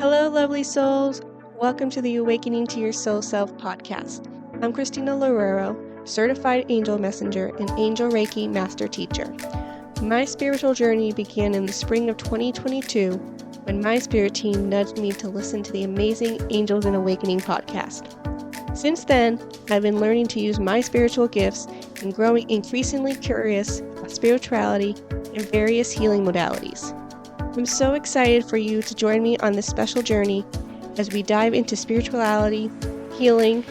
Hello, lovely souls. Welcome to the Awakening to Your Soul Self podcast. I'm Christina Loureiro, certified angel messenger and angel Reiki master teacher. My spiritual journey began in the spring of 2022 when my spirit team nudged me to listen to the amazing Angels and Awakening podcast. Since then, I've been learning to use my spiritual gifts and growing increasingly curious about spirituality and various healing modalities. I'm so excited for you to join me on this special journey as we dive into spirituality, healing,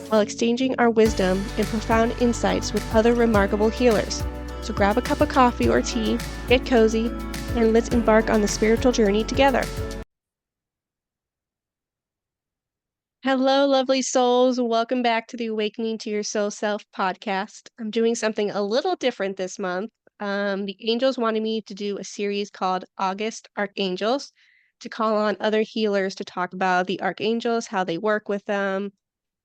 while exchanging our wisdom and profound insights with other remarkable healers. So grab a cup of coffee or tea, get cozy, and let's embark on the spiritual journey together. Hello, lovely souls. Welcome back to the Awakening to Your Soul Self podcast. I'm doing something a little different this month. The angels wanted me to do a series called August Archangels to call on other healers to talk about the archangels, how they work with them,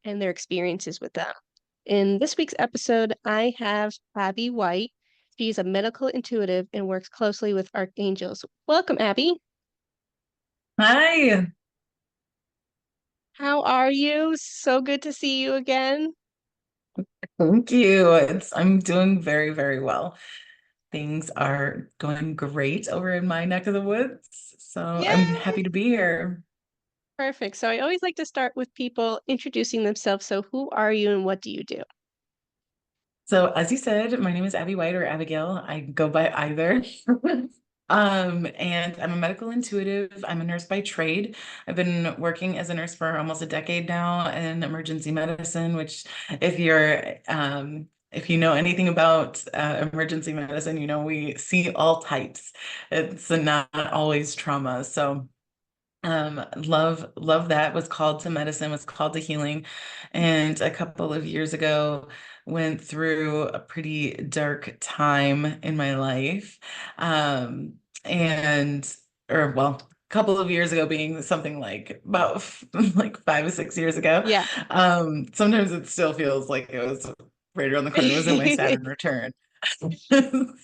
and their experiences with them. In this week's episode, I have Abby White. She's a medical intuitive and works closely with archangels. Welcome, Abby. Hi, How are you? So good to see you again. thank you. I'm doing very, very well. Things are going great over in my neck of the woods, so I'm Yay! happy to be here. Perfect. So I always like to start with people introducing themselves. So who are you and what do you do? So, as you said, my name is Abby White or Abigail. I go by either. And I'm a medical intuitive. I'm a nurse by trade. I've been working as a nurse for almost a decade now in emergency medicine, which if you know anything about emergency medicine, you know we see all types. It's not always trauma. So love that. Was called to medicine, was called to healing, and a couple of years ago went through a pretty dark time in my life. And or well, a couple of years ago being something like about like 5 or 6 years ago. Yeah. Sometimes it still feels like it was right around the corner. It was in my Saturn return.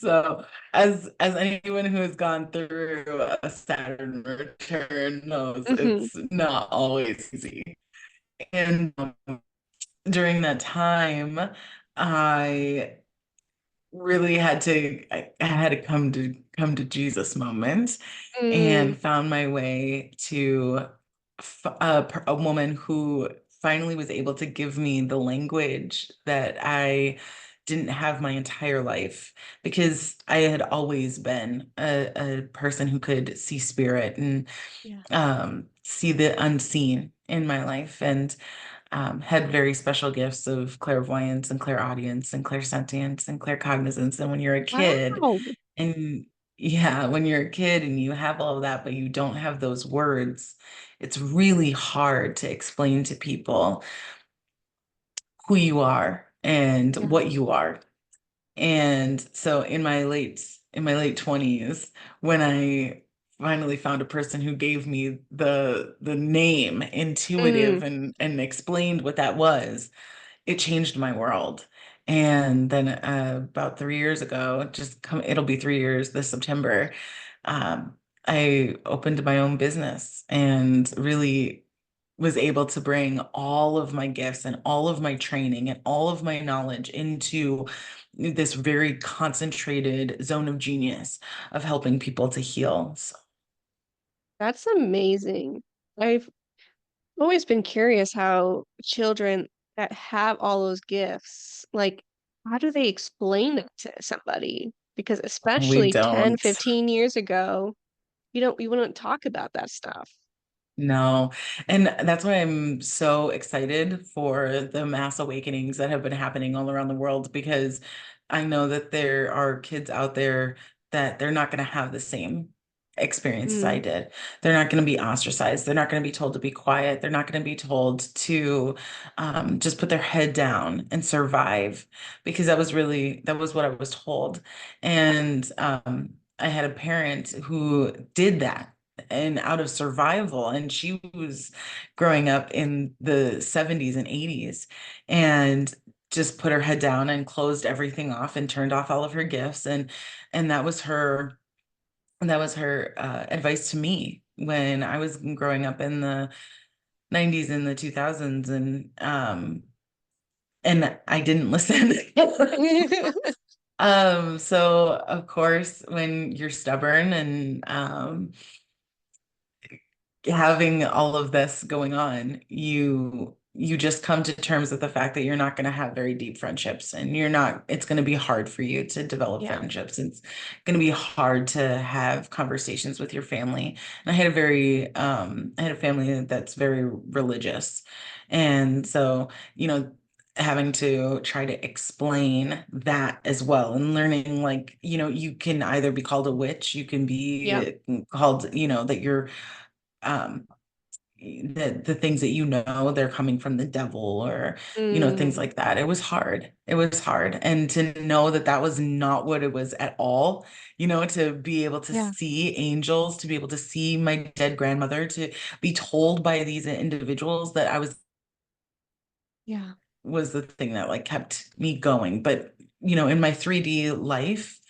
So as anyone who has gone through a Saturn return knows, hmm it's not always easy. And during that time, I really I had to come to Jesus moment Mm, and found my way to a woman who finally was able to give me the language that I didn't have my entire life, because I had always been a person who could see spirit and yeah. see the unseen in my life, and had very special gifts of clairvoyance and clairaudience and clairsentience and claircognizance. And when you're a kid, Wow. and yeah, when you're a kid and you have all of that, but you don't have those words, it's really hard to explain to people who you are and Yeah. what you are. And so in my late 20s, when I finally found a person who gave me the name Mm, intuitive and explained what that was, it changed my world. And then about 3 years ago, it'll be 3 years this September, um, I opened my own business and really was able to bring all of my gifts and all of my training and all of my knowledge into this very concentrated zone of genius of helping people to heal. So that's amazing. I've always been curious how children that have all those gifts, like, how do they explain it to somebody? Because we especially 10, don't. 15 years ago, you wouldn't talk about that stuff. No. And that's why I'm so excited for the mass awakenings that have been happening all around the world, because I know that there are kids out there that they're not going to have the same experience as I Mm, did. They're not going to be ostracized. They're not going to be told to be quiet. They're not going to be told to just put their head down and survive, because that was what I was told. And I had a parent who did that and out of survival. And she was growing up in the 70s and 80s and just put her head down and closed everything off and turned off all of her gifts. And that was her advice to me when I was growing up in the 90s and the 2000s, and I didn't listen. So of course, when you're stubborn and having all of this going on, you just come to terms with the fact that you're not going to have very deep friendships, and it's going to be hard for you to develop Yeah. friendships. It's going to be hard to have conversations with your family. And I had a family that's very religious. And so, having to try to explain that as well, and learning, like, you can either be called a witch, you can Yeah. be called, that you're um the things that they're coming from the devil, or things Mm, like that. It was hard, and to know that that was not what it was at all, to be able to yeah. see angels, to be able to see my dead grandmother, to be told by these individuals that I Yeah. was the thing that like kept me going. But in my 3D life,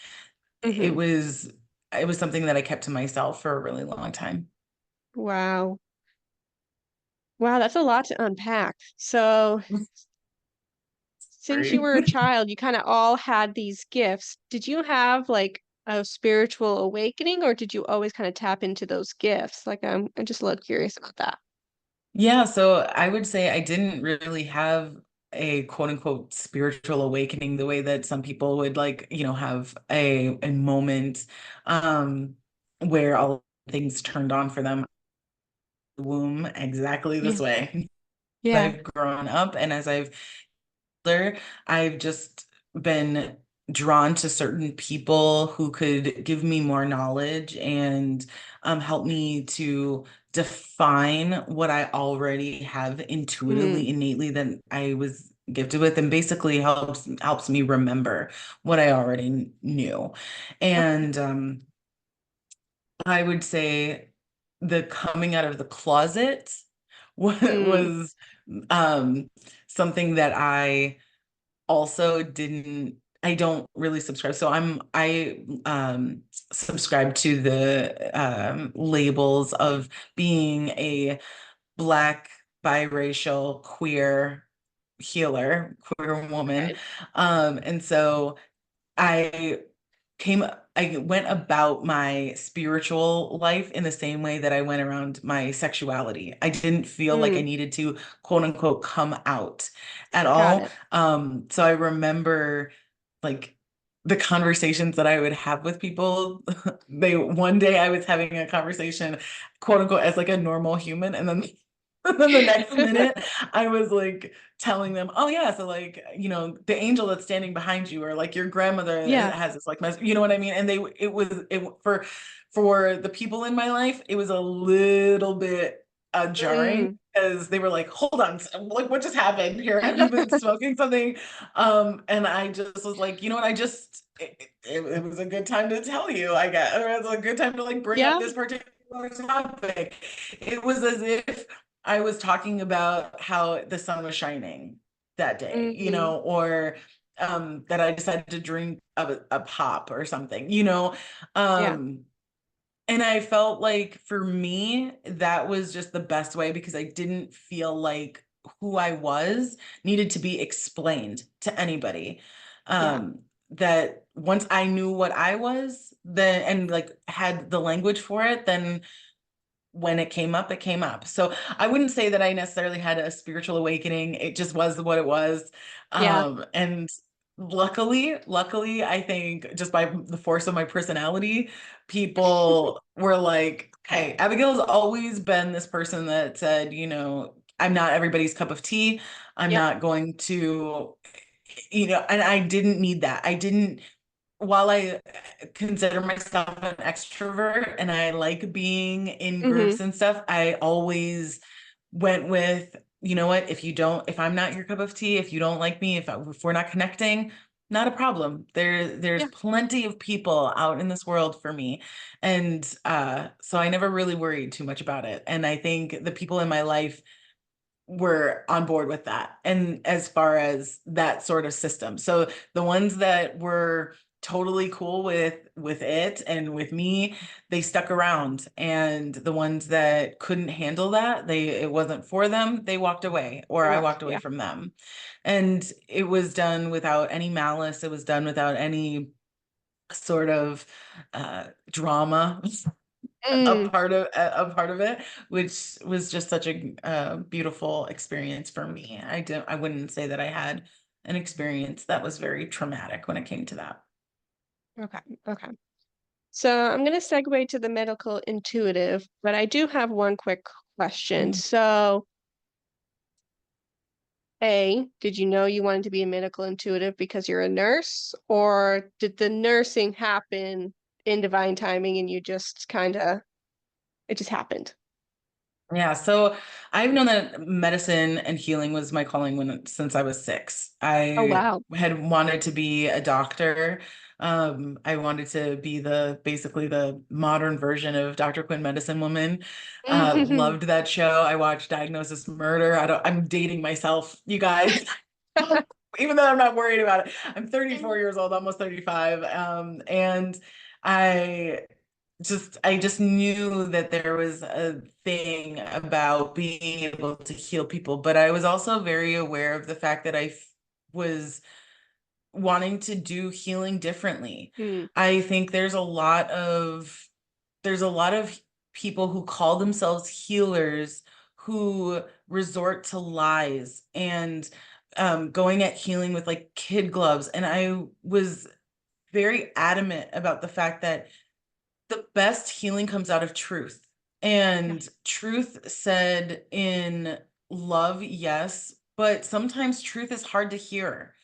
it Hmm. was it was something that I kept to myself for a really long time. Wow. Wow, that's a lot to unpack. So, since you Sorry. were a child, you kind of all had these gifts. Did you have like a spiritual awakening, or did you always kind of tap into those gifts? Like, I'm just a little curious about that. Yeah, so I would say I didn't really have a quote unquote spiritual awakening the way that some people would, like, have a moment where all things turned on for them. Womb exactly this Yeah. way. Yeah. I've grown up, and as I've just been drawn to certain people who could give me more knowledge and help me to define what I already have Mm. intuitively, innately, that I was gifted with, and basically helps me remember what I already knew. Okay. And I would say the coming out of the closet Mm. was um, something that also didn't I don't really subscribe. So I subscribe to the labels of being a Black, biracial, queer healer, queer woman. Okay. And so I came I went about my spiritual life in the same way that I went around my sexuality. I didn't feel like I Mm. needed to quote unquote come out at Got all. it. So I remember, like, the conversations that I would have with people. One day I was having a conversation, quote unquote, as like a normal human, and then and then the next minute I was like telling them, oh yeah, so, like, the angel that's standing behind you, or like your grandmother Yeah. has this like you know what I mean? And for the people in my life, it was a little bit jarring, Mm. because they were like, hold on, like, what just happened here? Have you been smoking something? And I just was like, you know what? It was a good time to tell you, I guess. Or it was a good time to like bring up Yeah. this particular topic. It was as if I was talking about how the sun was shining that day, Hmm. or that I decided to drink a pop or something, Yeah. um, and I felt like for me, that was just the best way, because I didn't feel like who I was needed to be explained to anybody. Yeah. That once I knew what I was, then, and like had the language for it, then when it came up, it came up. So I wouldn't say that I necessarily had a spiritual awakening. It just was what it was. Yeah. And luckily, I think just by the force of my personality, people were like, hey, Abigail's always been this person that said, I'm not everybody's cup of tea. I'm Yep. not going to, and I didn't need that. I didn't While I consider myself an extrovert and I like being in Hmm. groups and stuff, I always went with, you know what, if I'm not your cup of tea, if you don't like me, if we're not connecting, not a problem. There's Yeah. plenty of people out in this world for me. And so I never really worried too much about it. And I think the people in my life were on board with that. And as far as that sort of system. So the ones that were totally cool with it and with me, they stuck around. And the ones that couldn't handle that, it wasn't for them, they walked away, or They I left. walked away Yeah. from them. And it was done without any malice. It was done without any sort of drama Mm, a part of it, which was just such a beautiful experience for me. I wouldn't say that I had an experience that was very traumatic when it came to that. okay. Okay. So I'm going to segue to the medical intuitive, but I do have one quick question. Mhm. So, A, did you know you wanted to be a medical intuitive because you're a nurse, or did the nursing happen in divine timing and you just kind of, it just happened? Yeah, so I've known that medicine and healing was my calling since I was 6. Oh, I wow. had wanted to be a doctor. I wanted to be basically the modern version of Dr. Quinn, Medicine Woman. Loved that show. I watched Diagnosis Murder. I'm dating myself, you guys. Even though I'm not worried about it. I'm 34 years old, almost 35. And I I just knew that there was a thing about being able to heal people, but I was also very aware of the fact that was wanting to do healing differently. Mm, I think there's a lot of people who call themselves healers who resort to lies and going at healing with like kid gloves. And I was very adamant about the fact that the best healing comes out of truth. yeah. And truth said in love, yes, but sometimes truth is hard to hear.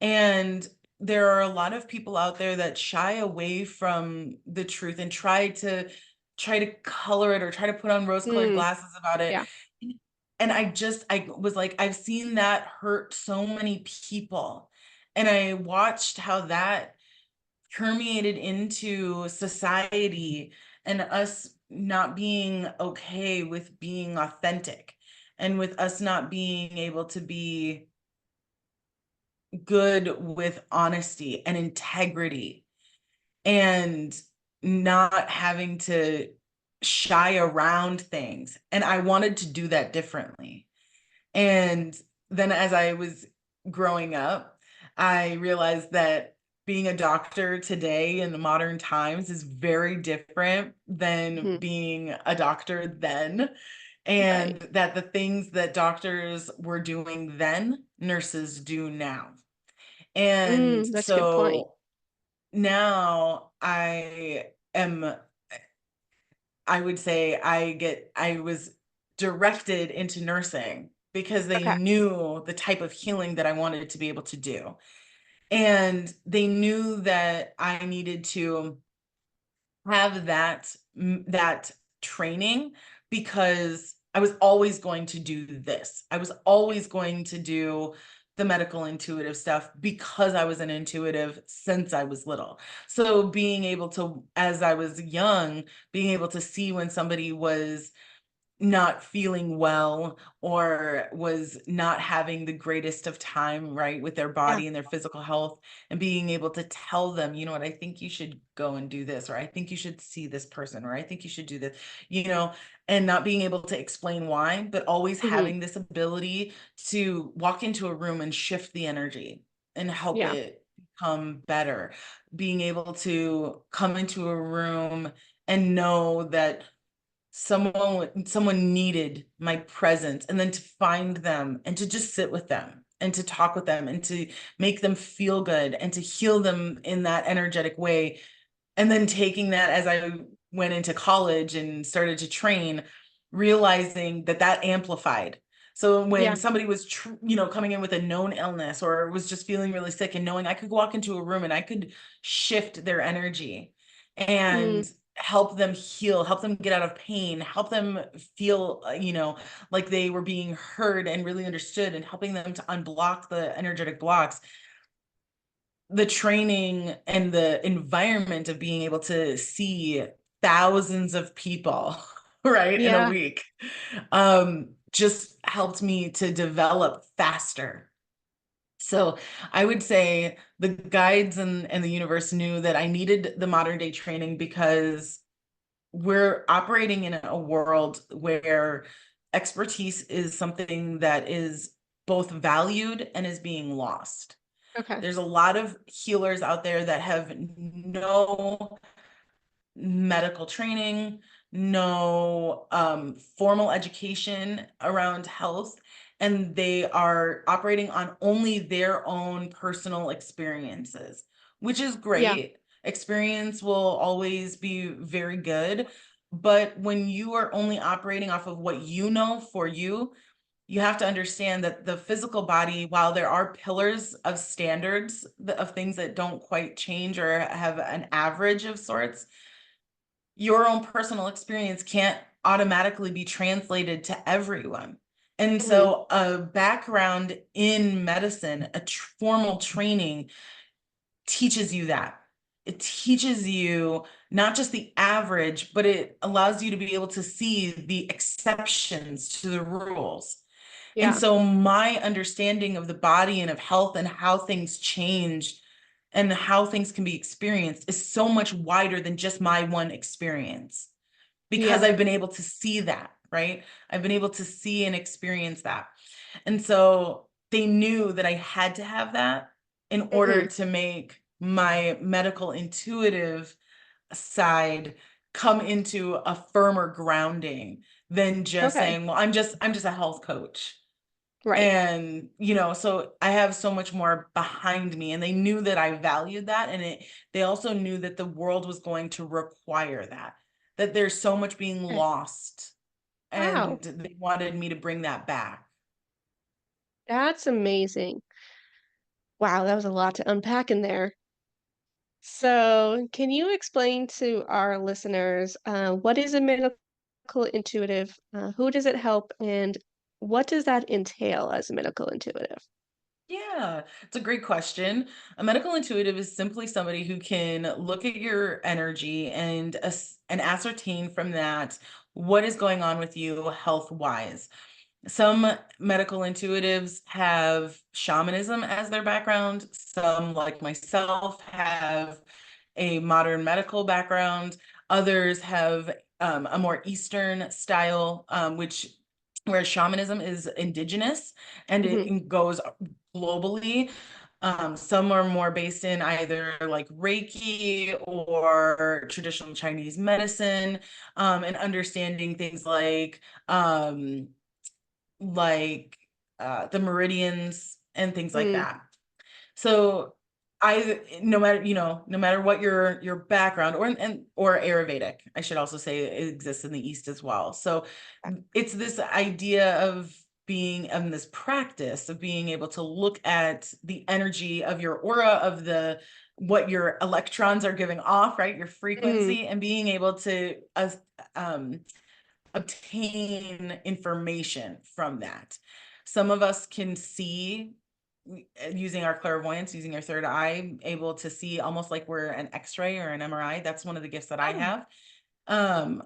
And there are a lot of people out there that shy away from the truth and try to color it or try to put on rose-colored Mm, glasses about it. yeah. And I was like, I've seen that hurt so many people. And I watched how that permeated into society and us not being okay with being authentic and with us not being able to be good with honesty and integrity and not having to shy around things. And I wanted to do that differently. And then as I was growing up, I realized that being a doctor today in the modern times is very different than Mhm. being a doctor then. Right. And that the things that doctors were doing then, nurses do now. And That's a good point. so now I would say I was directed into nursing because they Okay. knew the type of healing that I wanted to be able to do. And they knew that I needed to have that training because I was always going to do this. I was always going to do the medical intuitive stuff because I was an intuitive since I was little. So being able to, as I was young, being able to see when somebody was not feeling well or was not having the greatest of time, right, with their Yeah. body and their physical health, and being able to tell them, you know what, I think you should go and do this, or I think you should see this person, or I think you should do this, you know, and not being able to explain why, but always Hmm. having this ability to walk into a room and shift the energy and help Yeah. it become better, being able to come into a room and know that someone needed my presence, and then to find them and to just sit with them and to talk with them and to make them feel good and to heal them in that energetic way. And then taking that as I went into college and started to train, realizing that that amplified. So when Yeah. somebody was, coming in with a known illness or was just feeling really sick, and knowing I could walk into a room and I could shift their energy Mm, and help them heal, help them get out of pain, help them feel, like they were being heard and really understood, and helping them to unblock the energetic blocks. The training and the environment of being able to see thousands of people right in a yeah. week just helped me to develop faster. So I would say the guides and the universe knew that I needed the modern day training because we're operating in a world where expertise is something that is both valued and is being lost. Okay. There's a lot of healers out there that have no medical training, no formal education around health, and they are operating on only their own personal experiences, which is Yeah. great. Experience will always be very good, but when you are only operating off of what you know for you, you have to understand that the physical body, while there are pillars of standards of things that don't quite change or have an average of sorts, your own personal experience can't automatically be translated to everyone. And Hmm. so a background in medicine, formal training teaches you that. It teaches you not just the average, but it allows you to be able to see the exceptions to the rules. And Yeah. so my understanding of the body and of health and how things change and how things can be experienced is so much wider than just my one experience because Yeah. I've been able to see that, right? I've been able to see and experience that. And so they knew that I had to have that in order Hmm. to make my medical intuitive side come into a firmer grounding than just Okay. saying, well, I'm just a health coach. Right. And, so I have so much more behind me, and they knew that I valued that. And they also knew that the world was going to require that there's so much being Okay. lost, Wow. and they wanted me to bring that back. That's amazing. Wow, that was a lot to unpack in there. So, can you explain to our listeners what is a medical intuitive? Who does it help? And what does that entail as a medical intuitive? Yeah, it's a great question. A medical intuitive is simply somebody who can look at your energy and ascertain from that what is going on with you health wise. Some medical intuitives have shamanism as their background. Some, like myself, have a modern medical background. Others have a more Eastern style, which where shamanism is indigenous and Hmm. it goes globally. Some are more based in either like Reiki or traditional Chinese medicine, and understanding things um, like the meridians and things like Mm. that. So no matter, no matter what your background or Ayurvedic, I should also say it exists in the East as well. So it's this idea of being in this practice of being able to look at the energy of your aura of what your electrons are giving off, right? Your Mm. frequency, and being able to um, obtain information from that. Some of us can see using our clairvoyance, using our third eye, able to see almost like we're an X-ray or an MRI. That's one of the gifts that I Oh. have.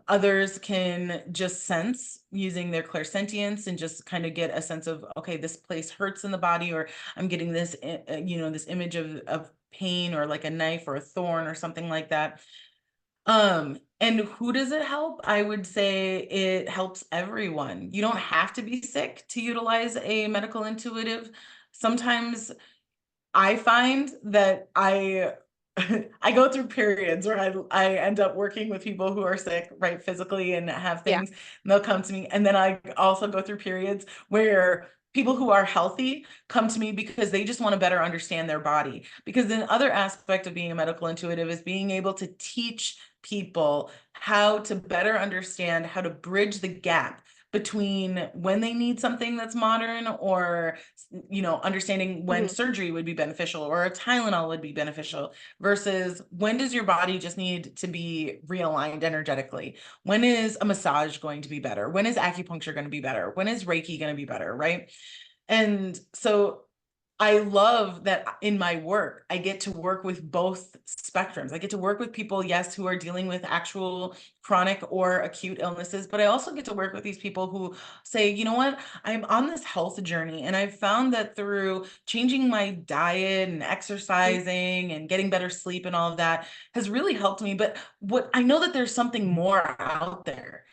Others can just sense using their clairsentience and just kind of get a sense of, okay, this place hurts in the body, or I'm getting this, this image of pain or like a knife or a thorn or something like that. And who does it help? I would say it helps everyone. You don't have to be sick to utilize a medical intuitive. Sometimes I find that I go through periods where I end up working with people who are sick, right, physically and have Yeah. things, and they'll come to me. And then I also go through periods where people who are healthy come to me because they just want to better understand their body. Because the other aspect of being a medical intuitive is being able to teach people how to better understand how to bridge the gap between when they need something that's modern, or understanding when Hmm. surgery would be beneficial or a Tylenol would be beneficial, versus when does your body just need to be realigned energetically? When is a massage going to be better? When is acupuncture going to be better? When is Reiki going to be better, right? And so I love that in my work, I get to work with both spectrums. I get to work with people, yes, who are dealing with actual chronic or acute illnesses, but I also get to work with these people who say, you know what, I'm on this health journey, and I've found that through changing my diet and exercising and getting better sleep and all of that has really helped me. But what I know that there's something more out there.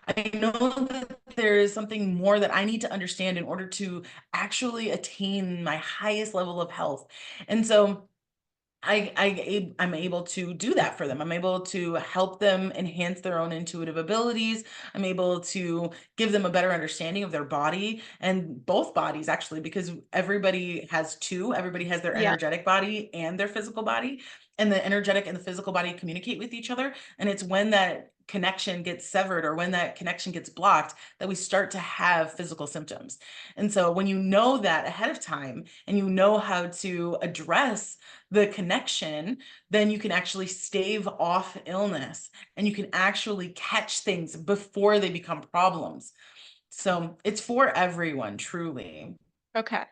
I know that there is something more that I need to understand in order to actually attain my highest level of health. And so I'm able to do that for them. I'm able to help them enhance their own intuitive abilities. I'm able to give them a better understanding of their body, and both bodies actually, because everybody has two. Everybody has their Yeah. energetic body and their physical body, and the energetic and the physical body communicate with each other. And it's when that connection gets severed or when that connection gets blocked that we start to have physical symptoms. And so when you know that ahead of time and you know how to address the connection, then you can actually stave off illness and you can actually catch things before they become problems. So it's for everyone, truly. Okay.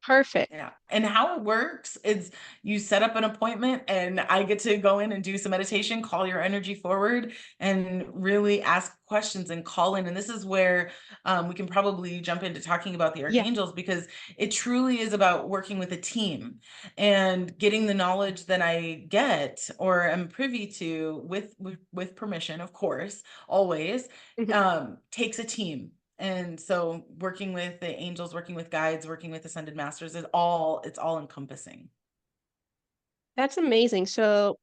Perfect. Yeah. And how it works is you set up an appointment and I get to go in and do some meditation, call your energy forward, and really ask questions and call in. And this is where we can probably jump into talking about the Yeah. archangels, because it truly is about working with a team and getting the knowledge that I get or am privy to with permission, of course, always, Mhm. takes a team. And so working with the angels, working with guides, working with ascended masters is it's all encompassing. That's amazing. So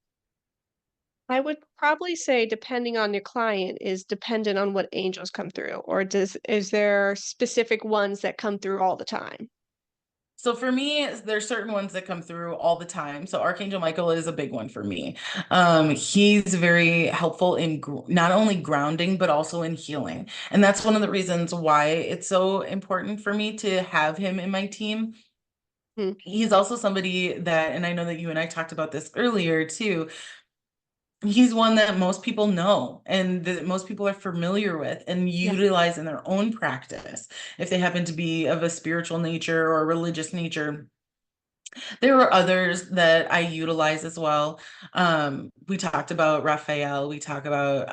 I would probably say depending on your client is dependent on what angels come through, or is there specific ones that come through all the time? So for me, there's certain ones that come through all the time. So Archangel Michael is a big one for me. He's very helpful in not only grounding, but also in healing. And that's one of the reasons why it's so important for me to have him in my team. Hmm. He's also somebody that, and I know that you and I talked about this earlier too, he's one that most people know and that most people are familiar with and Yeah. utilize in their own practice if they happen to be of a spiritual nature or a religious nature. There are others that I utilize as well. We talked about Raphael, we talk about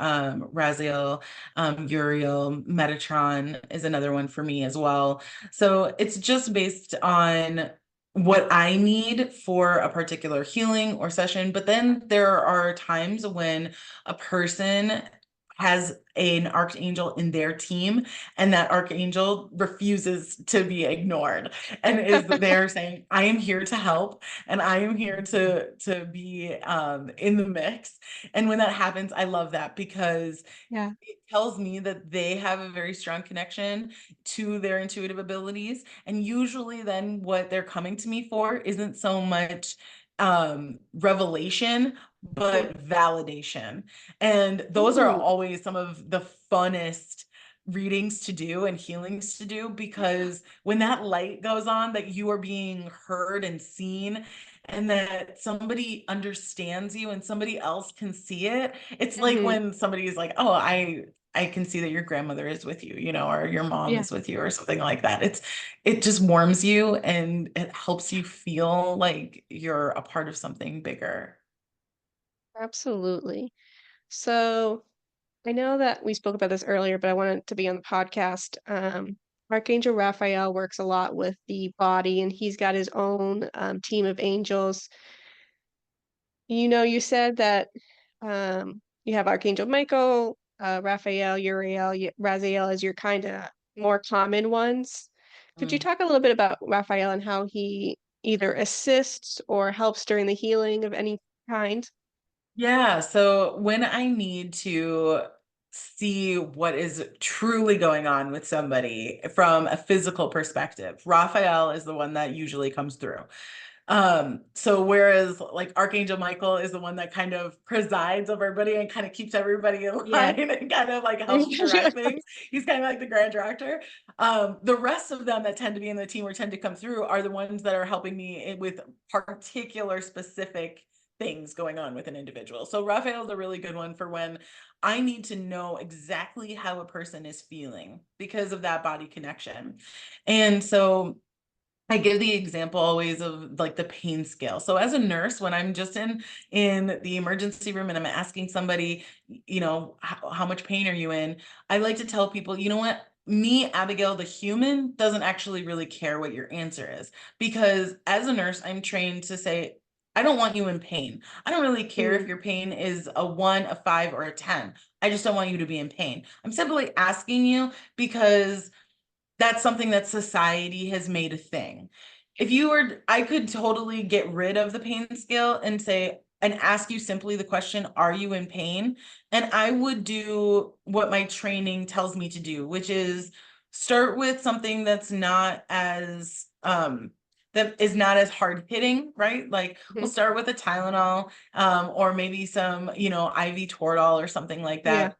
Raziel, Uriel, Metatron is another one for me as well. So it's just based on what I need for a particular healing or session. But then there are times when a person has an archangel in their team and that archangel refuses to be ignored and is there saying, I am here to help and I am here to be in the mix. And when that happens, I love that because Yeah. it tells me that they have a very strong connection to their intuitive abilities. And usually then what they're coming to me for isn't so much revelation, Mm. but validation. And those are Ooh. always some of the funnest readings to do and healings to do, because when that light goes on that you are being heard and seen and that somebody understands you and somebody else can see it, it's like Hmm. when somebody is like, oh, I can see that your grandmother is with you, or your mom Yeah. is with you or something like that. It just warms you and it helps you feel like you're a part of something bigger. Absolutely. So I know that we spoke about this earlier, but I wanted to be on the podcast. Archangel Raphael works a lot with the body, and he's got his own team of angels. You said that you have Archangel Michael, Raphael, Uriel, Raziel as your kind of more common ones. Could you Mm. talk a little bit about Raphael and how he either assists or helps during the healing of any kind? Yeah, so when I need to see what is truly going on with somebody from a physical perspective, Raphael is the one that usually comes through. So whereas like Archangel Michael is the one that kind of presides over everybody and kind of keeps everybody in Yeah. line and kind of like helps direct things. He's kind of like the grand director. The rest of them that tend to be in the team or tend to come through are the ones that are helping me with particular specific things going on with an individual. So Raphael's a really good one for when I need to know exactly how a person is feeling because of that body connection. And so I give the example always of like the pain scale. So as a nurse, when I'm just in the emergency room and I'm asking somebody, how much pain are you in? I like to tell people, you know what? Me, Abigail, the human, doesn't actually really care what your answer is, because as a nurse, I'm trained to say, I don't want you in pain. I don't really care if Mm. your pain is a 1, a 5, or a 10. I just don't want you to be in pain. I'm simply asking you because that's something that society has made a thing. If you were, I could totally get rid of the pain scale and say, and ask you simply the question, are you in pain? And I would do what my training tells me to do, which is start with something that's not as, that is not as hard hitting, right? Like we'll Mhm. start with a Tylenol, or maybe some, IV Toradol or something like Yeah.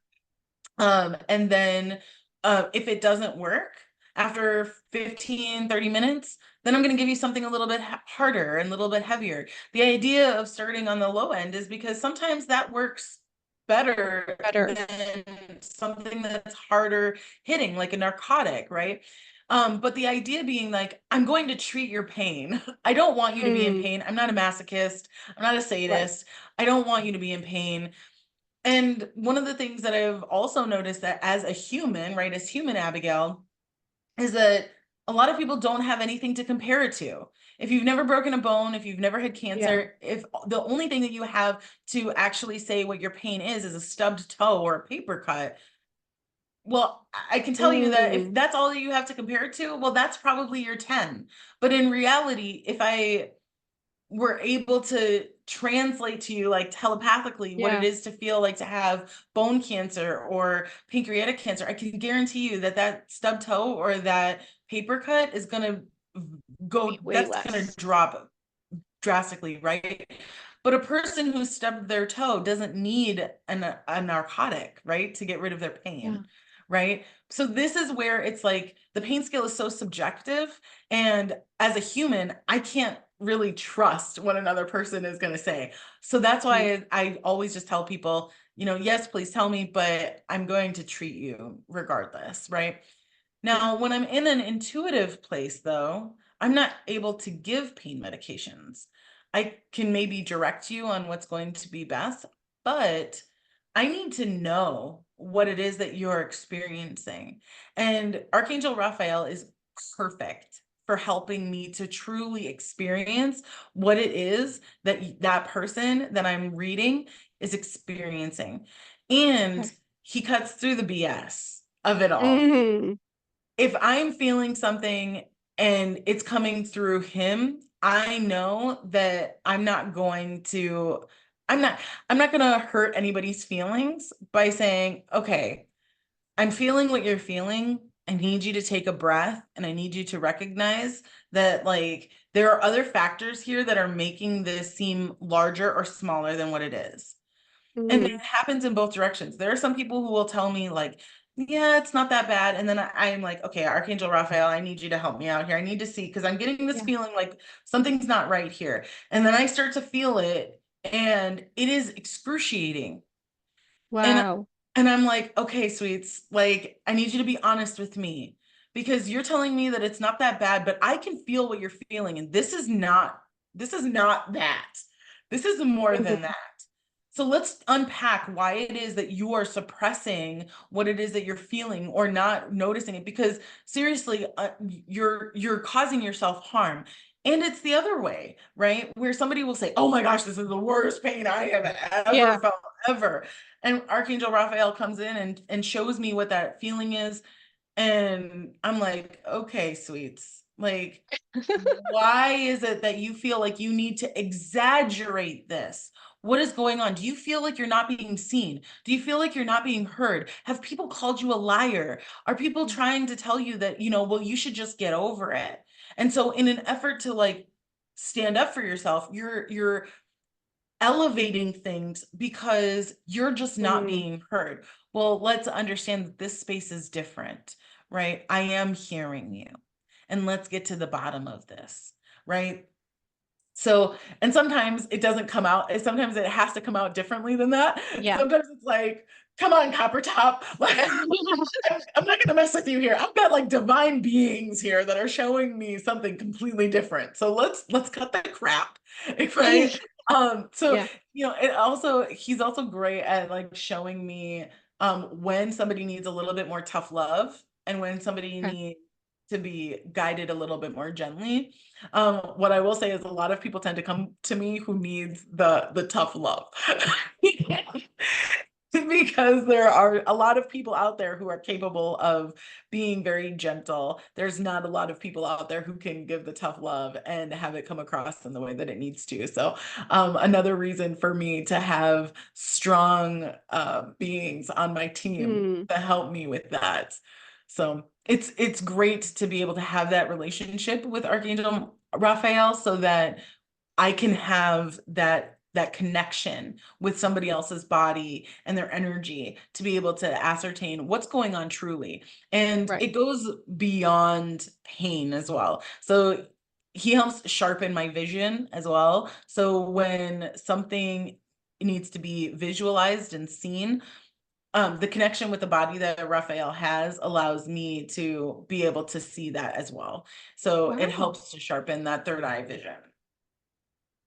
that. And then if it doesn't work after 15, 30 minutes, then I'm going to give you something a little bit harder and a little bit heavier. The idea of starting on the low end is because sometimes that works better Better. than something that's harder hitting, like a narcotic, right? But the idea being like, I'm going to treat your pain. I don't want you to be in Mm. pain. I'm not a masochist. I'm not a Right. sadist. I don't want you to be in pain. And one of the things that I've also noticed that as a human, right, as human Abigail, is that a lot of people don't have anything to compare it to. If you've never broken a bone, if you've never had Yeah. cancer, if the only thing that you have to actually say what your pain is a stubbed toe or a paper cut, well, I can tell you that if Mm. that's all that you have to compare it to, well, that's probably your 10. But in reality, if I were able to translate to you like telepathically what it Yeah. is to feel like to have bone cancer or pancreatic cancer, I can guarantee you that that stub toe or that paper cut is going to Be go, way that's going to less. drop drastically, right? But a person who stubbed their toe doesn't need a narcotic, right, to get rid of their Yeah. pain, right? So this is where it's like the pain scale is so subjective. And as a human, I can't really trust what another person is going to say. So that's Mm. why I always just tell people, yes, please tell me, but I'm going to treat you regardless, right? Yeah. Now, when I'm in an intuitive place, though, I'm not able to give pain medications. I can maybe direct you on what's going to be best, but I need to know what it is that you're experiencing. And Archangel Raphael is perfect for helping me to truly experience what it is that that person that I'm reading is experiencing. And Okay. he cuts through the BS of it all. Mm. If I'm feeling something and it's coming through him, I know that I'm not I'm not going to hurt anybody's feelings by saying, "Okay, I'm feeling what you're feeling. I need you to take a breath and I need you to recognize that like there are other factors here that are making this seem larger or smaller than what it is." And it Mm. happens in both directions. There are some people who will tell me like, yeah, it's not that bad. And then I'm like, okay, Archangel Raphael, I need you to help me out here. I need to see, because I'm getting this Yeah. feeling like something's not right here. And then I start to feel it and it is excruciating. And Wow. and I'm like, okay, sweets, like I need you to be honest with me because you're telling me that it's not that bad, but I can feel what you're feeling. And this is not that. This is more than Mhm. that. So let's unpack why it is that you are suppressing what it is that you're feeling or not noticing it, because seriously, you're causing yourself harm. And it's the other way, right? Where somebody will say, "Oh my gosh, this is the worst pain I have ever Yeah. felt ever." And Archangel Raphael comes in and shows me what that feeling is. And I'm like, okay, sweets, like, why is it that you feel like you need to exaggerate this? What is going on? Do you feel like you're not being seen? Do you feel like you're not being heard? Have people called you a liar? Are people Yeah. trying to tell you that, well, you should just get over it? And so in an effort to like stand up for yourself, you're elevating things because you're just not Mm. being heard. Well, let's understand that this space is different, right? I am hearing you. And let's get to the bottom of this, right? So, and sometimes it doesn't come out, sometimes it has to come out differently than that. Yeah. Sometimes it's like, come on, copper top. Like, I'm not going to mess with you here. I've got like divine beings here that are showing me something completely different. So let's cut that crap, right? So Yeah. he's also great at like showing me when somebody needs a little bit more tough love and when somebody Okay. needs to be guided a little bit more gently. What I will say is a lot of people tend to come to me who needs the tough love. Because there are a lot of people out there who are capable of being very gentle. There's not a lot of people out there who can give the tough love and have it come across in the way that it needs to. So, another reason for me to have strong beings on my team Mm, to help me with that. So it's great to be able to have that relationship with Archangel Raphael so that I can have that connection with somebody else's body and their energy to be able to ascertain what's going on truly. And right. it goes beyond pain as well. So he helps sharpen my vision as well. So when something needs to be visualized and seen, the connection with the body that Raphael has allows me to be able to see that as well. So it Wow. helps to sharpen that third eye vision.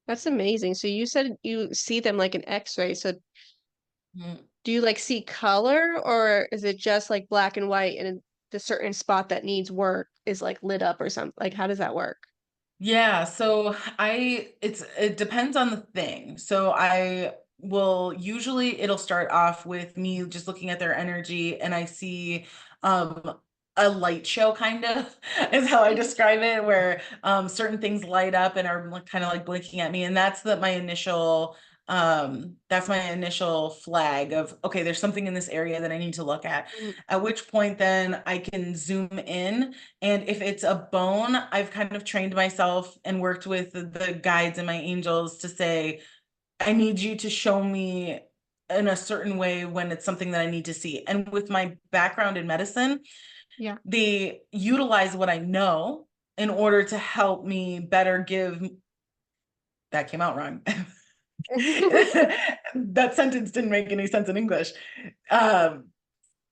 That's amazing. So you said you see them like an X-ray. So Mm. do you like see color or is it just like black and white and the certain spot that needs work is like lit up or something? Like how does that work? Yeah, so it depends on the thing. So I will usually it'll start off with me just looking at their energy and I see um a light show kind of is how I describe it where certain things light up and are kind of like blinking at me and that's my initial flag of okay, there's something in this area that I need to look Mhm. at which point then I can zoom in and if it's a bone, I've kind of trained myself and worked with the guides and my angels to say, I need you to show me in a certain way when it's something that I need to see. And with my background in medicine, Yeah. they utilize what I know in order to help me better give. That came out wrong. That sentence didn't make any sense in English. Um,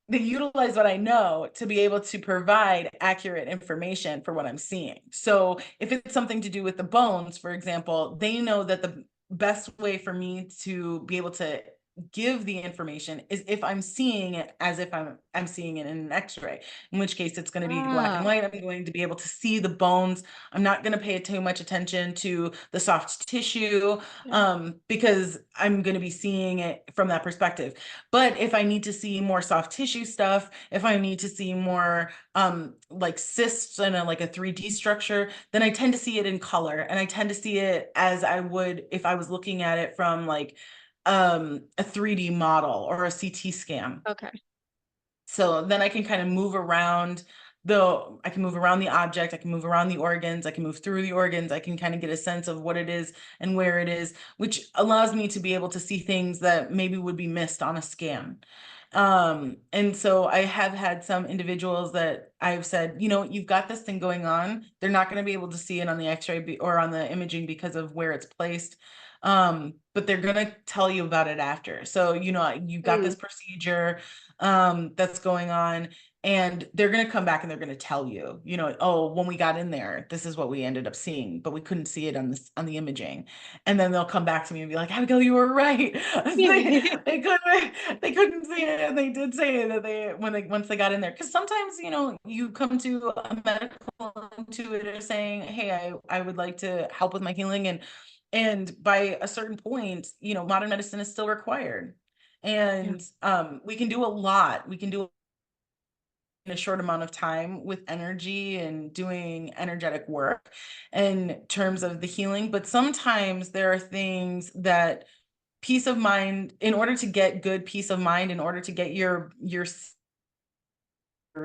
they utilize what I know to be able to provide accurate information for what I'm seeing. So if it's something to do with the bones, for example, they know that the best way for me to be able to give the information is if I'm seeing it as if I'm seeing it in an x-ray, in which case it's going to be black and Ah, white. I'm going to be able to see the bones. I'm not going to pay too much attention to the soft tissue yeah. because I'm going to be seeing it from that perspective. But if I need to see more soft tissue stuff, if I need to see more like cysts and like a 3D structure, then I tend to see it in color and I tend to see it as I would if I was looking at it from like a 3D model or a CT scan. Okay. So then I can kind of move around I can move around the object, I can move around the organs, I can move through the organs, I can kind of get a sense of what it is and where it is, which allows me to be able to see things that maybe would be missed on a scan. And so I have had some individuals that I've said, you know, you've got this thing going on. They're not going to be able to see it on the x-ray or on the imaging because of where it's placed. But they're going to tell you about it after. So, you know, you got this Mm, procedure that's going on and they're going to come back and they're going to tell you, you know, oh, when we got in there, this is what we ended up seeing, but we couldn't see it on the imaging. And then they'll come back to me and be like, Abigail, you were right. They couldn't see it and they did say that once they got in there because sometimes, you know, you come to a medical intuitor saying, hey, I would like to help with my healing and by a certain point, you know, modern medicine is still required. yeah. And we can do a lot. We can do in a short amount of time with energy and doing energetic work in terms of the healing. But sometimes there are things that peace of mind, in order to get good peace of mind, in order to get your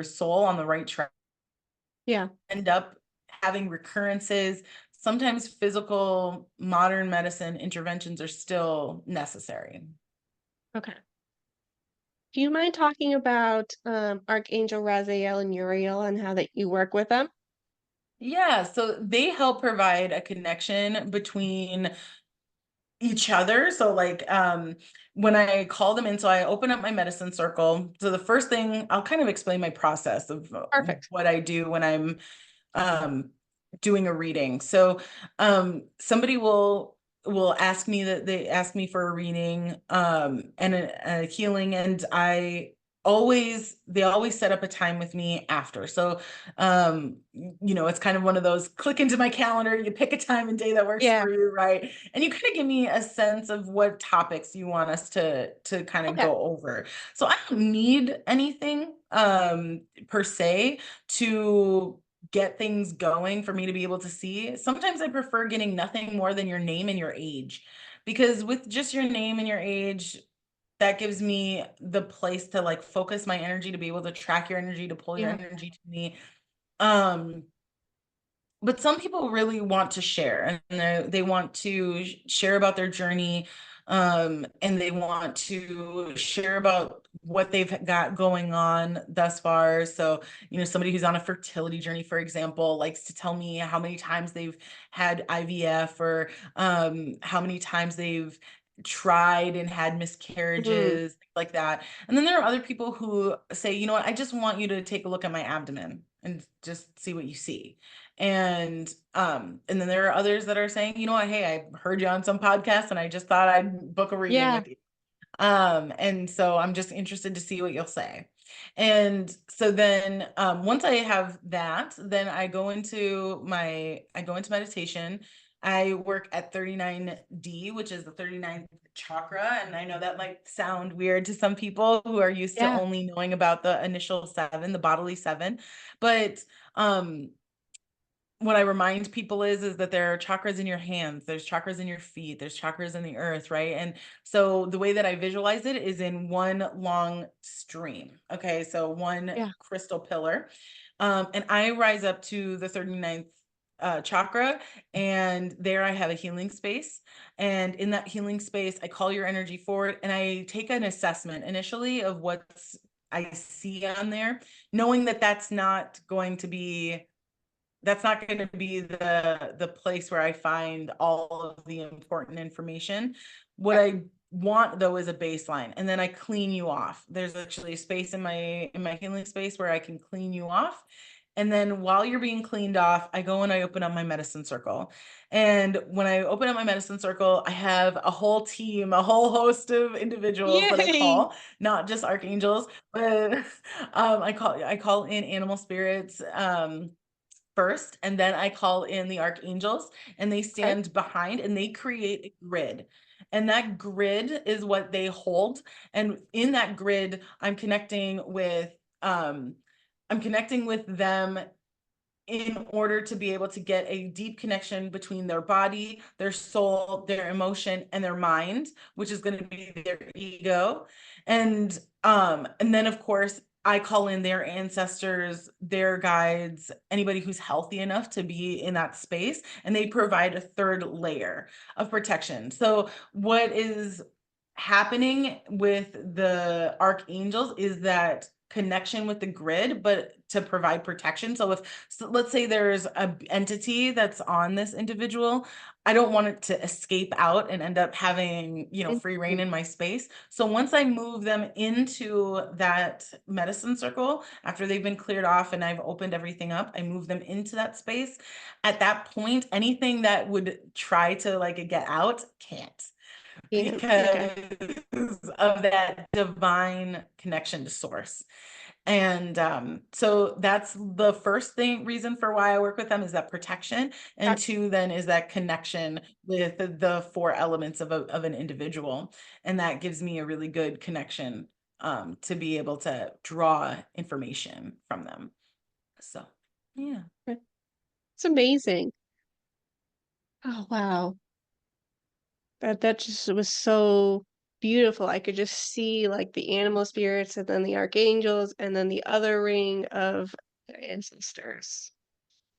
soul on the right track, Yeah. end up having recurrences. Sometimes physical modern medicine interventions are still necessary. Okay. Do you mind talking about Archangel Raziel and Uriel and how that you work with them? Yeah, so they help provide a connection between each other. So like when I call them in, so I open up my medicine circle. So the first thing, I'll kind of explain my process of Perfect. what I do when I'm um doing a reading. So somebody will ask me that they ask me for a reading and a healing, and they always set up a time with me after. So it's kind of one of those click into my calendar, you pick a time and day that works Yeah. for you, right? And you kind of give me a sense of what topics you want us to kind of Okay. go over. So I don't need anything per se to get things going for me to be able to see. Sometimes I prefer getting nothing more than your name and your age, because with just your name and your age, that gives me the place to like focus my energy, to be able to track your energy, to pull your Yeah. energy to me. Um, but some people really want to share, and they want to share about their journey, and they want to share about what they've got going on thus far. So somebody who's on a fertility journey, for example, likes to tell me how many times they've had IVF, or how many times they've tried and had Mm. miscarriages, things like that. And then there are other people who say, you know what, I just want you to take a look at my abdomen and just see what you see. And then there are others that are saying, you know what, hey, I heard you on some podcast and I just thought I'd book a reading Yeah. with you. And so I'm just interested to see what you'll say. And so then once I have that, then I go into meditation. I work at 39D, which is the 39th chakra. And I know that might sound weird to some people who are used to Yeah. only knowing about the initial seven, the bodily seven. But um what I remind people is that there are chakras in your hands, there's chakras in your feet, there's chakras in the earth, right? And so the way that I visualize it is in one long stream. Okay, so one Yeah. crystal pillar. And I rise up to the 39th chakra, and there I have a healing space. And in that healing space, I call your energy forward, and I take an assessment initially of what's I see on there, knowing that that's not going to be the place where I find all of the important information. What Okay. I want though is a baseline, and then I clean you off. There's actually a space in my healing space where I can clean you off. And then while you're being cleaned off, I go and I open up my medicine circle. And when I open up my medicine circle, I have a whole team, a whole host of individuals that I Yay. call, not just archangels, but I call in animal spirits first, and then I call in the archangels, and they Okay. stand behind and they create a grid. And that grid is what they hold. And in that grid, I'm connecting with them in order to be able to get a deep connection between their body, their soul, their emotion, and their mind, which is going to be their ego. And then of course I call in their ancestors, their guides, anybody who's healthy enough to be in that space, and they provide a third layer of protection. So what is happening with the archangels is that connection with the grid, but to provide protection. So let's say there's a entity that's on this individual, I don't want it to escape out and end up having, free reign Mhm. in my space. So once I move them into that medicine circle, after they've been cleared off and I've opened everything up, I move them into that space. At that point, anything that would try to like get out can't, Yeah. Okay. because of that divine connection to source. And so that's the first reason for why I work with them, is that protection. And Okay. two, then, is that connection with the four elements of an individual. And that gives me a really good connection to be able to draw information from them. So, yeah. It's amazing. Oh wow. That just was so beautiful. I could just see like the animal spirits and then the archangels and then the other ring of ancestors.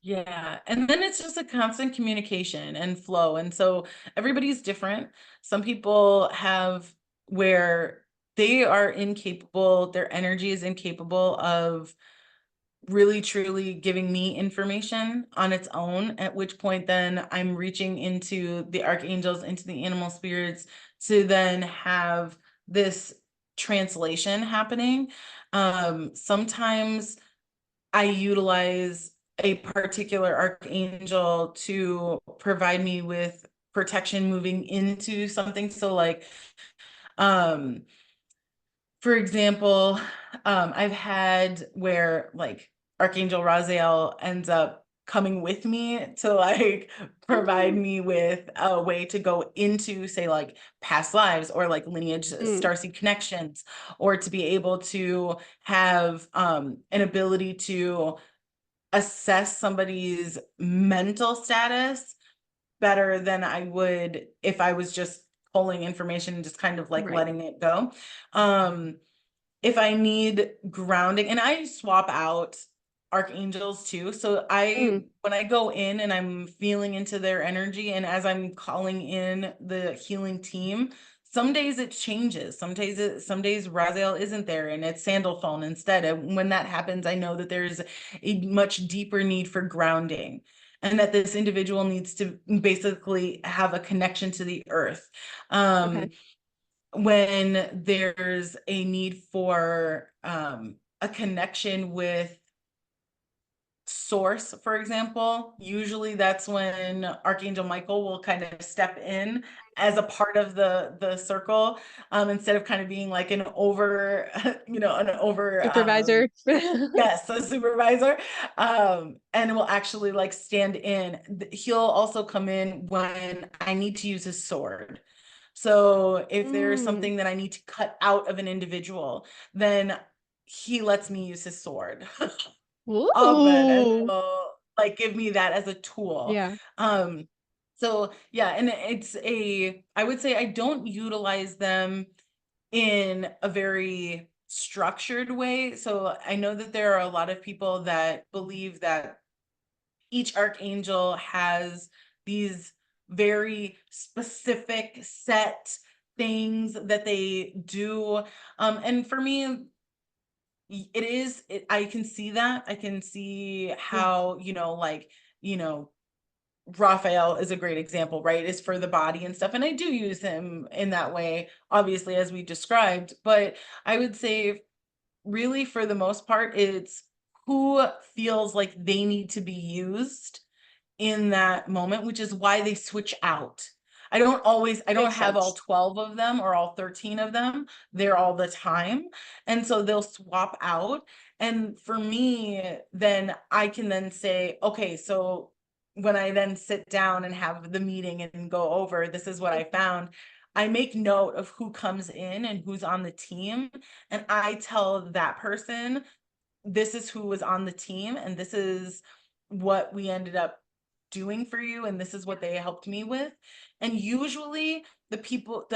Yeah. And then it's just a constant communication and flow. And so everybody's different. Some people have where they are incapable, their energy is incapable of really truly giving me information on its own, at which point then I'm reaching into the archangels, into the animal spirits to then have this translation happening. Sometimes I utilize a particular archangel to provide me with protection moving into something. So like, um, for example, I've had where like Archangel Raziel ends up coming with me to like provide me with a way to go into, say, like past lives or like lineage Mm, starseed connections, or to be able to have an ability to assess somebody's mental status better than I would if I was just pulling information and just kind of like right. letting it go. Um, if I need grounding, and I swap out archangels too. So Mm, when I go in and I'm feeling into their energy, and as I'm calling in the healing team, some days it changes. Some days Raziel isn't there and it's Sandalphone instead. And when that happens, I know that there's a much deeper need for grounding, and that this individual needs to basically have a connection to the earth. okay. When there's a need for a connection with source, for example, usually that's when Archangel Michael will kind of step in as a part of the circle, instead of kind of being like an over, an over Supervisor. yes, a supervisor, and will actually like stand in. He'll also come in when I need to use his sword. So if there's Mm, something that I need to cut out of an individual, then he lets me use his sword often, and ooh. will like give me that as a tool. Yeah. Um, so yeah, and I would say I don't utilize them in a very structured way. So I know that there are a lot of people that believe that each archangel has these very specific set things that they do. And for me, I can see that. I can see Yeah. how, you know, Raphael is a great example, right? Is for the body and stuff. And I do use him in that way, obviously, as we described. But I would say, really, for the most part, it's who feels like they need to be used in that moment, which is why they switch out. I don't Makes have all sense. 12 of them or all 13 of them there all the time. And so they'll swap out. And for me, then I can then say, okay, so when I then sit down and have the meeting and go over, this is what I Mhm. found. I make note of who comes in and who's on the team. And I tell that person, this is who was on the team and this is what we ended up doing for you, and this is what they helped me with. And usually the people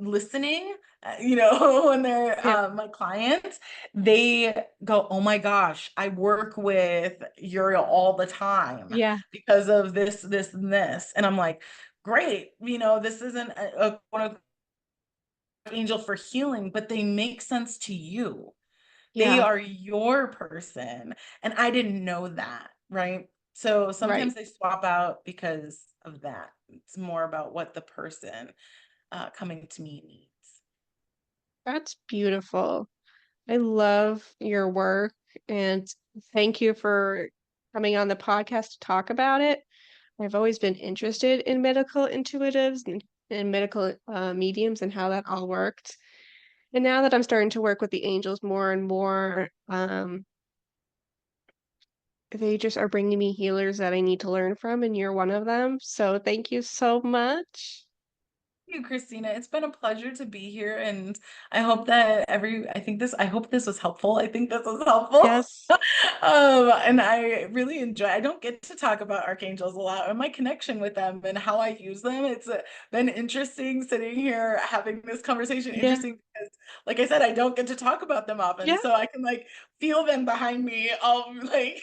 listening, when they're Yeah. my clients, they go, oh my gosh, I work with Uriel all the time Yeah. because of this and this. And I'm like, great, this isn't a quote unquote angel for healing, but they make sense to you. They Yeah. are your person. And I didn't know that, right? So Right. sometimes they swap out because of that. It's more about what the person coming to me needs. That's beautiful. I love your work and thank you for coming on the podcast to talk about it. I've always been interested in medical intuitives and medical mediums and how that all worked. And now that I'm starting to work with the angels more and more, they just are bringing me healers that I need to learn from, and you're one of them. So thank you so much. You, Christina. It's been a pleasure to be here, and I hope that I hope this was helpful. I think this was helpful. Yes. And I really enjoy. I don't get to talk about archangels a lot and my connection with them and how I use them. It's been interesting sitting here having this conversation. Yeah. Interesting because, like I said, I don't get to talk about them often, Yeah. so I can like feel them behind me, all like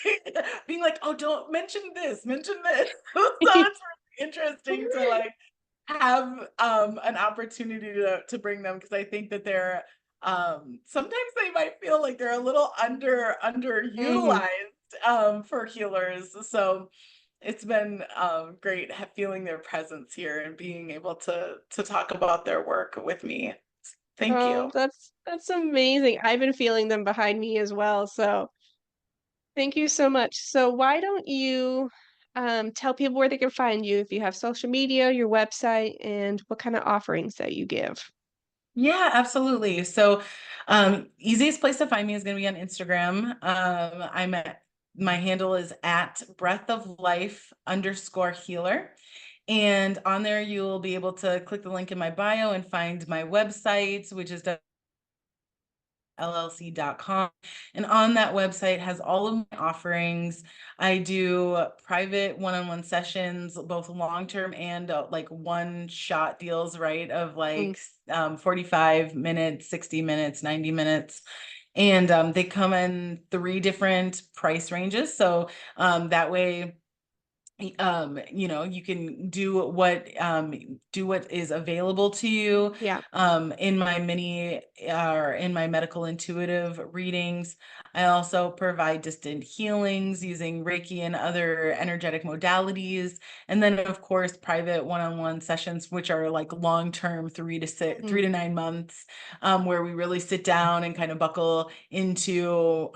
being like, "Oh, don't mention this, mention this." So it's really interesting to like have an opportunity to bring them, because I think that they're sometimes they might feel like like they're a little Mhm. underutilized for healers. So it's been great feeling their presence here and being able to talk about their work with me. Thank Oh, you. that's amazing. I've been feeling them behind me as well. So thank you so much. So why don't you tell people where they can find you if you have social media, your website, and what kind of offerings that you give? Yeah, absolutely. So, easiest place to find me is going to be on Instagram. My handle is at breath of life underscore healer. And on there, you will be able to click the link in my bio and find my website, which is llc.com. And on that website has all of my offerings. I do private one-on-one sessions, both long-term and like one-shot deals, right? Of Mm, like 45 minutes, 60 minutes, 90 minutes. And they come in three different price ranges. So that way you can do what is available to you. yeah. In my mini or in my medical intuitive readings, I also provide distant healings using Reiki and other energetic modalities, and then of course private one-on-one sessions, which are like long-term, 3 Mhm. to 9 months, where we really sit down and kind of buckle into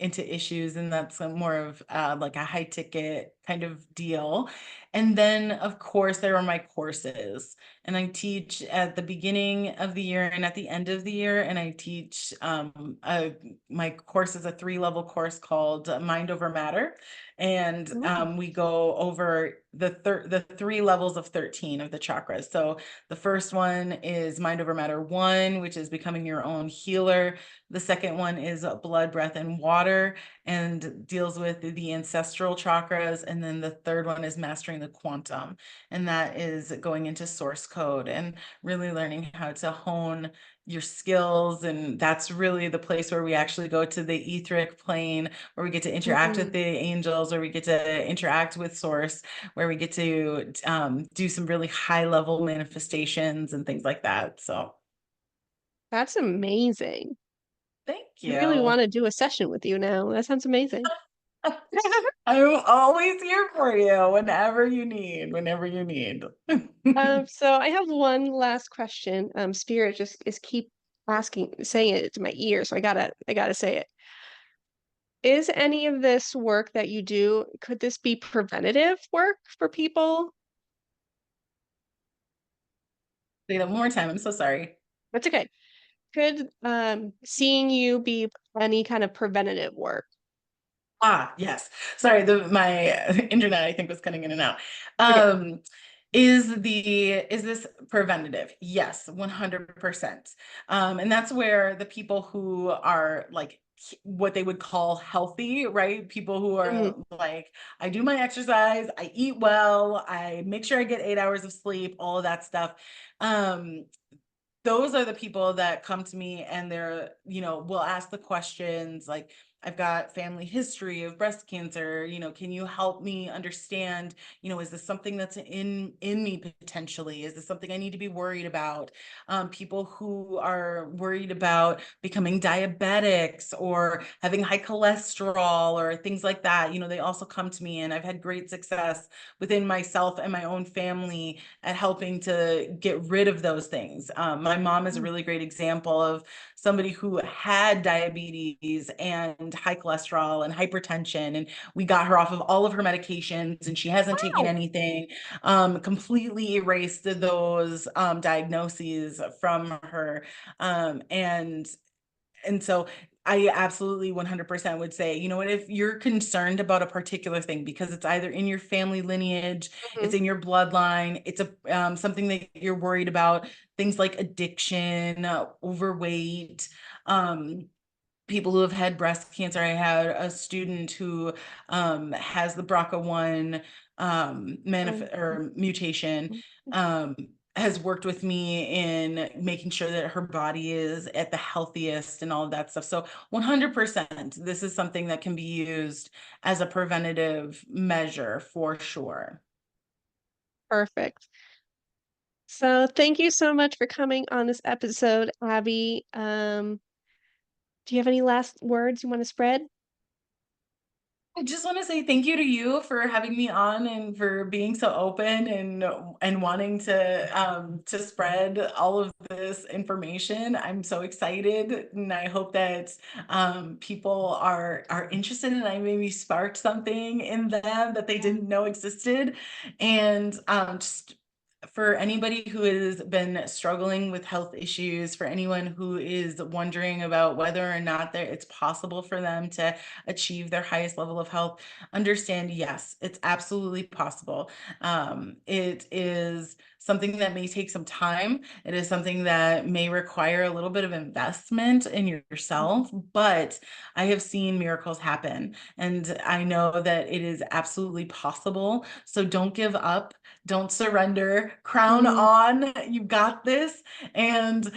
issues, and that's more of like a high ticket kind of deal. And then of course there are my courses, and I teach at the beginning of the year and at the end of the year, and I teach my course is a 3-level course called Mind Over Matter, and Ooh. we go over the 3 levels of 13 of the chakras. So the first one is Mind Over Matter 1, which is becoming your own healer. The second one is blood, breath, and water, and deals with the ancestral chakras. And then the third one is mastering the quantum, and that is going into source code and really learning how to hone your skills. And that's really the place where we actually go to the etheric plane, where we get to interact with Mm, the angels, or we get to interact with source, where we get to do some really high level manifestations and things like that. So that's amazing. thank I really you. want to do a session with you now. That sounds amazing. I'm always here for you whenever you need, whenever you need. So I have one last question. Spirit just is keep asking, saying it to my ear, so I gotta say it. Is any of this work that you do, could this be preventative work for people? Say that one more time. I'm so sorry. That's okay. Could seeing you be any kind of preventative work? Ah, yes. Sorry, the my internet I think was cutting in and out. Okay. Um, is this preventative? Yes, 100%. And that's where the people who are like what they would call healthy, right? People who Mhm. are like, I do my exercise, I eat well, I make sure I get 8 hours of sleep, all of that stuff. Um, those are the people that come to me, and will ask the questions like, I've got family history of breast cancer, can you help me understand, is this something that's in me potentially? Is this something I need to be worried about? People who are worried about becoming diabetics or having high cholesterol or things like that, they also come to me, and I've had great success within myself and my own family at helping to get rid of those things. My mom is a Mm. really great example of somebody who had diabetes and high cholesterol and hypertension, and we got her off of all of her medications, and she hasn't taken Wow. anything. Completely erased those diagnoses from her. And so I absolutely 100% would say, you know what, if you're concerned about a particular thing because it's either in your family lineage, it's Mhm. in your bloodline, it's something that you're worried about, things like addiction, overweight, um, people who have had breast cancer. I had a student who has the BRCA1 Oh. mutation, um, has worked with me in making sure that her body is at the healthiest and all of that stuff. So 100%, this is something that can be used as a preventative measure for sure. Perfect. So thank you so much for coming on this episode, Abby. Do you have any last words you want to spread? I just want to say thank you to you for having me on and for being so open and wanting to spread all of this information. I'm so excited, and I hope that people are interested, and I maybe sparked something in them that they didn't know existed. And just for anybody who has been struggling with health issues, for anyone who is wondering about whether or not it's possible for them to achieve their highest level of health, understand, yes, it's absolutely possible. It is something that may take some time. It is something that may require a little bit of investment in yourself, but I have seen miracles happen, and I know that it is absolutely possible. So don't give up. Don't surrender. Crown on. You got this. And,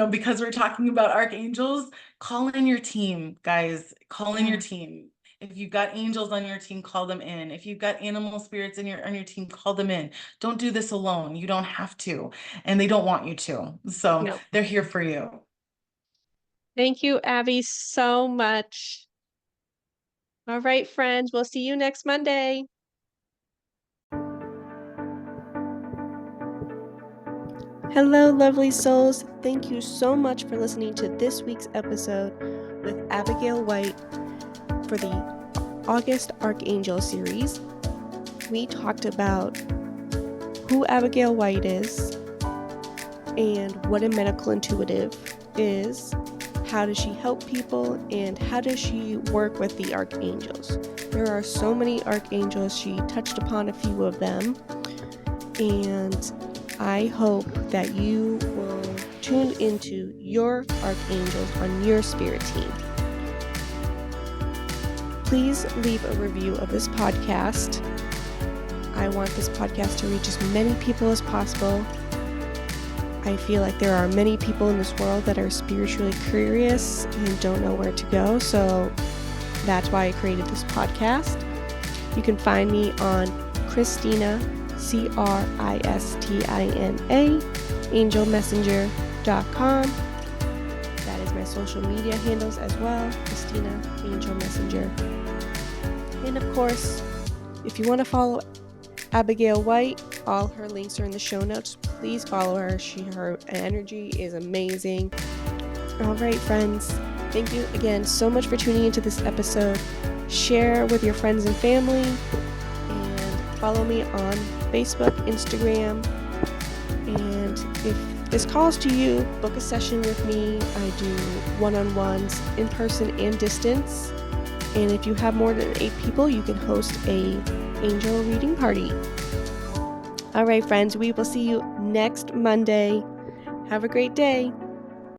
because we're talking about archangels, call in your team, guys. Call in your team. If you've got angels on your team, call them in. If you've got animal spirits on your team, call them in. Don't do this alone. You don't have to, and they don't want you to. So No. they're here for you. Thank you, Abby, so much. All right, friends, we'll see you next Monday. Hello, lovely souls. Thank you so much for listening to this week's episode with Abigail White for the August Archangel series. We talked about who Abigail White is and what a medical intuitive is, how does she help people, and how does she work with the archangels. There are so many archangels. She touched upon a few of them, and I hope that you will tune into your archangels on your spirit team. Please leave a review of this podcast. I want this podcast to reach as many people as possible. I feel like there are many people in this world that are spiritually curious and don't know where to go, so that's why I created this podcast. You can find me on Christina, Christina, angelmessenger.com. That is my social media handles as well, Christina, Angel Messenger. And of course, if you want to follow Abigail White, all her links are in the show notes. Please follow her. Her energy is amazing. All right, friends. Thank you again so much for tuning into this episode. Share with your friends and family. And follow me on Facebook, Instagram. And if this calls to you, book a session with me. I do one-on-ones in person and distance. And if you have more than 8 people, you can host a angel reading party. All right, friends, we will see you next Monday. Have a great day.